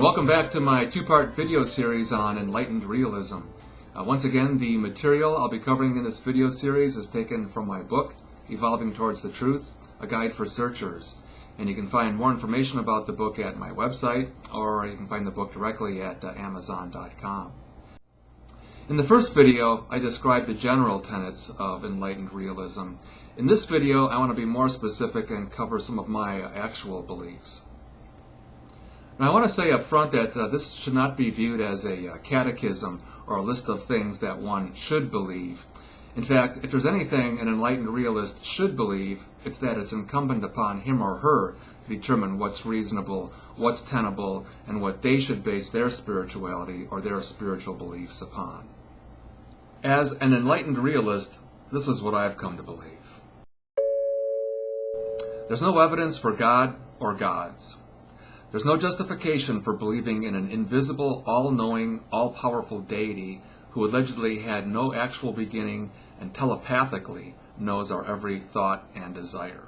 Welcome back to my two-part video series on Enlightened Realism. Once again, the material I'll be covering in this video series is taken from my book, Evolving Towards the Truth, A Guide for Searchers. And you can find more information about the book at my website, or you can find the book directly at Amazon.com. In the first video, I described the general tenets of Enlightened Realism. In this video, I want to be more specific and cover some of my actual beliefs. Now, I want to say up front that this should not be viewed as a catechism or a list of things that one should believe. In fact, if there's anything an enlightened realist should believe, it's that it's incumbent upon him or her to determine what's reasonable, what's tenable, and what they should base their spirituality or their spiritual beliefs upon. As an enlightened realist, this is what I've come to believe. There's no evidence for God or gods. There's no justification for believing in an invisible, all-knowing, all-powerful deity who allegedly had no actual beginning and telepathically knows our every thought and desire.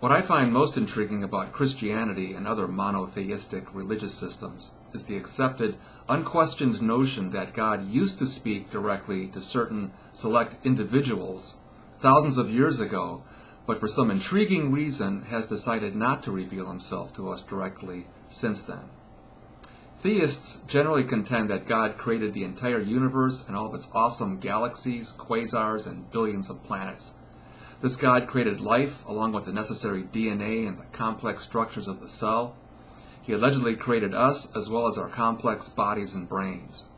What I find most intriguing about Christianity and other monotheistic religious systems is the accepted, unquestioned notion that God used to speak directly to certain select individuals thousands of years ago, but for some intriguing reason has decided not to reveal himself to us directly since then. Theists generally contend that God created the entire universe and all of its awesome galaxies, quasars, and billions of planets. This God created life along with the necessary DNA and the complex structures of the cell. He allegedly created us as well as our complex bodies and brains.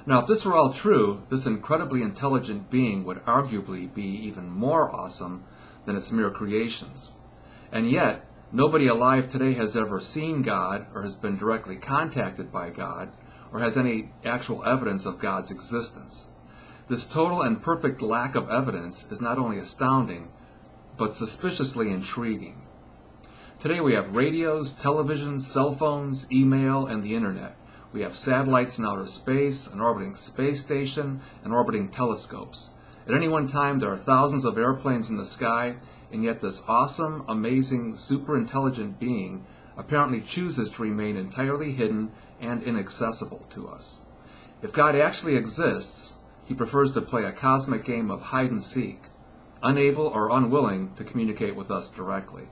Now, if this were all true, this incredibly intelligent being would arguably be even more awesome than its mere creations. And yet, nobody alive today has ever seen God or has been directly contacted by God or has any actual evidence of God's existence. This total and perfect lack of evidence is not only astounding, but suspiciously intriguing. Today we have radios, televisions, cell phones, email, and the internet. We have satellites in outer space, an orbiting space station, and orbiting telescopes. At any one time, there are thousands of airplanes in the sky, and yet this awesome, amazing, super intelligent being apparently chooses to remain entirely hidden and inaccessible to us. If God actually exists, he prefers to play a cosmic game of hide and seek, unable or unwilling to communicate with us directly.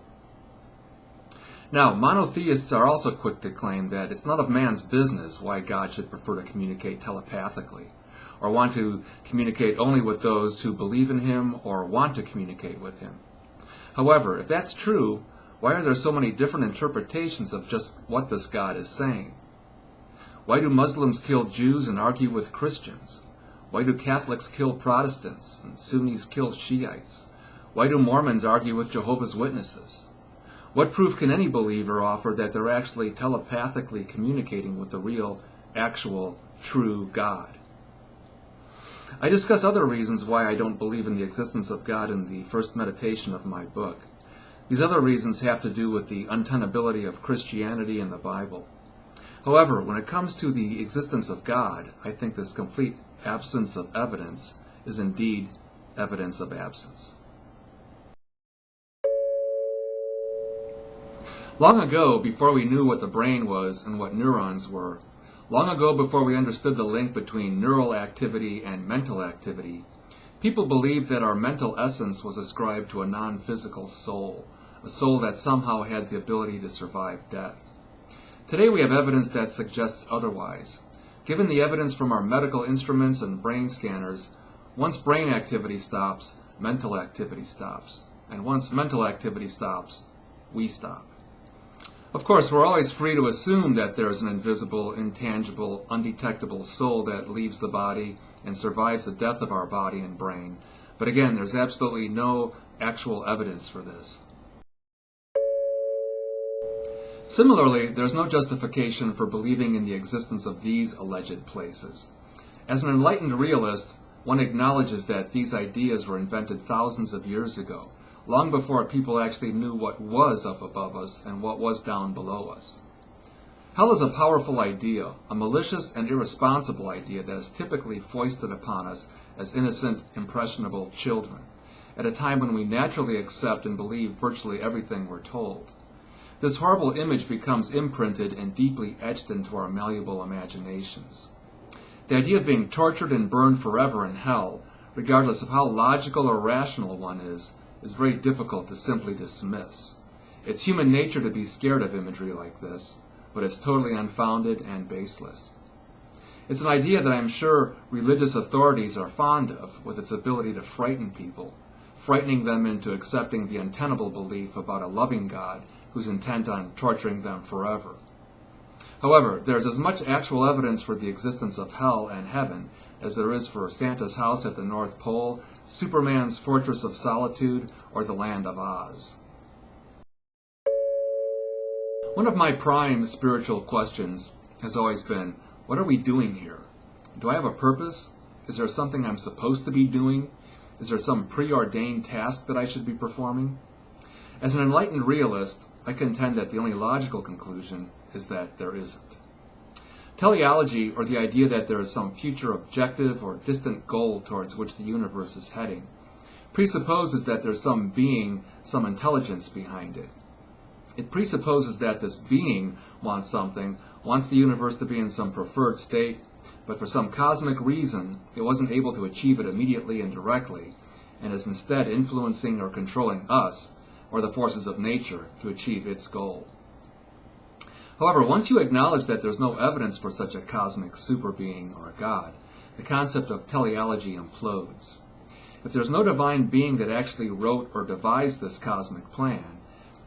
Now, monotheists are also quick to claim that it's none of man's business why God should prefer to communicate telepathically, or want to communicate only with those who believe in him or want to communicate with him. However, if that's true, why are there so many different interpretations of just what this God is saying? Why do Muslims kill Jews and argue with Christians? Why do Catholics kill Protestants and Sunnis kill Shiites? Why do Mormons argue with Jehovah's Witnesses? What proof can any believer offer that they're actually telepathically communicating with the real, actual, true God? I discuss other reasons why I don't believe in the existence of God in the first meditation of my book. These other reasons have to do with the untenability of Christianity and the Bible. However, when it comes to the existence of God, I think this complete absence of evidence is indeed evidence of absence. Long ago, before we knew what the brain was and what neurons were, long ago before we understood the link between neural activity and mental activity, people believed that our mental essence was ascribed to a non-physical soul, a soul that somehow had the ability to survive death. Today we have evidence that suggests otherwise. Given the evidence from our medical instruments and brain scanners, once brain activity stops, mental activity stops. And once mental activity stops, we stop. Of course, we're always free to assume that there is an invisible, intangible, undetectable soul that leaves the body and survives the death of our body and brain. But again, there's absolutely no actual evidence for this. Similarly, there's no justification for believing in the existence of these alleged places. As an enlightened realist, one acknowledges that these ideas were invented thousands of years ago, long before people actually knew what was up above us and what was down below us. Hell is a powerful idea, a malicious and irresponsible idea that is typically foisted upon us as innocent, impressionable children, at a time when we naturally accept and believe virtually everything we're told. this horrible image becomes imprinted and deeply etched into our malleable imaginations. The idea of being tortured and burned forever in hell, regardless of how logical or rational one is very difficult to simply dismiss. It's human nature to be scared of imagery like this, but it's totally unfounded and baseless. It's an idea that I'm sure religious authorities are fond of, with its ability to frighten people, frightening them into accepting the untenable belief about a loving God who's intent on torturing them forever. However, there's as much actual evidence for the existence of hell and heaven as there is for Santa's house at the North Pole, Superman's Fortress of Solitude, or the Land of Oz. One of my prime spiritual questions has always been, what are we doing here? Do I have a purpose? Is there something I'm supposed to be doing? Is there some preordained task that I should be performing? As an enlightened realist, I contend that the only logical conclusion is that there isn't. Teleology, or the idea that there is some future objective or distant goal towards which the universe is heading, presupposes that there's some being, some intelligence behind it. It presupposes that this being wants something, wants the universe to be in some preferred state, but for some cosmic reason, it wasn't able to achieve it immediately and directly, and is instead influencing or controlling us, or the forces of nature, to achieve its goal. However, once you acknowledge that there's no evidence for such a cosmic superbeing or a God, the concept of teleology implodes. If there's no divine being that actually wrote or devised this cosmic plan,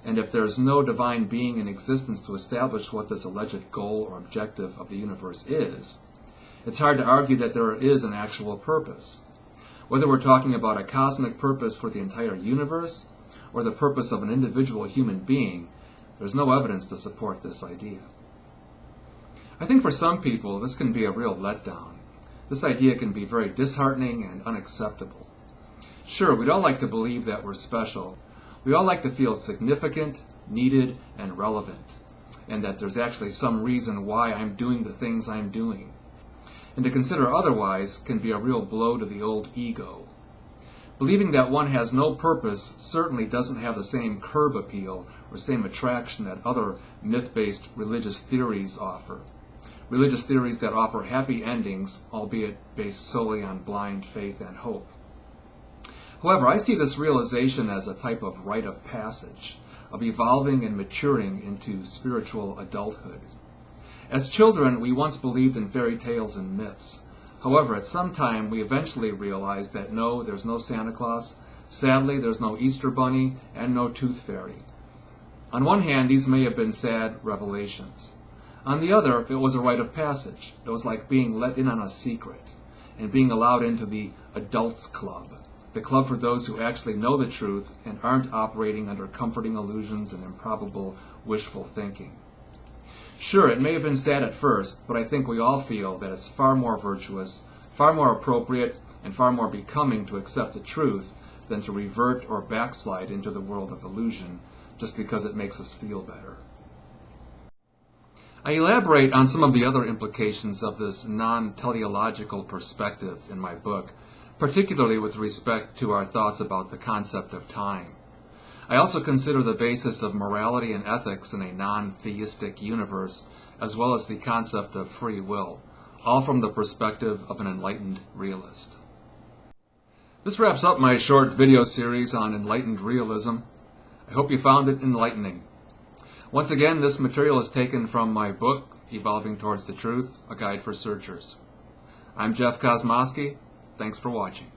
and if there's no divine being in existence to establish what this alleged goal or objective of the universe is, it's hard to argue that there is an actual purpose. Whether we're talking about a cosmic purpose for the entire universe, or the purpose of an individual human being, there's no evidence to support this idea. I think for some people this can be a real letdown. This idea can be very disheartening and unacceptable. Sure, we'd all like to believe that we're special. We all like to feel significant, needed, and relevant, and that there's actually some reason why I'm doing the things I'm doing. And to consider otherwise can be a real blow to the old ego. Believing that one has no purpose certainly doesn't have the same curb appeal or same attraction that other myth-based religious theories offer. Religious theories that offer happy endings, albeit based solely on blind faith and hope. However, I see this realization as a type of rite of passage, of evolving and maturing into spiritual adulthood. As children, we once believed in fairy tales and myths. However, at some time, we eventually realized that no, there's no Santa Claus, sadly, there's no Easter Bunny, and no Tooth Fairy. On one hand, these may have been sad revelations. On the other, it was a rite of passage. It was like being let in on a secret, and being allowed into the adults club, the club for those who actually know the truth and aren't operating under comforting illusions and improbable wishful thinking. Sure, it may have been sad at first, but I think we all feel that it's far more virtuous, far more appropriate, and far more becoming to accept the truth than to revert or backslide into the world of illusion just because it makes us feel better. I elaborate on some of the other implications of this non-teleological perspective in my book, particularly with respect to our thoughts about the concept of time. I also consider the basis of morality and ethics in a non-theistic universe, as well as the concept of free will, all from the perspective of an enlightened realist. This wraps up my short video series on enlightened realism. I hope you found it enlightening. Once again, this material is taken from my book, Evolving Towards the Truth, A Guide for Searchers. I'm Jeff Kosmosky. Thanks for watching.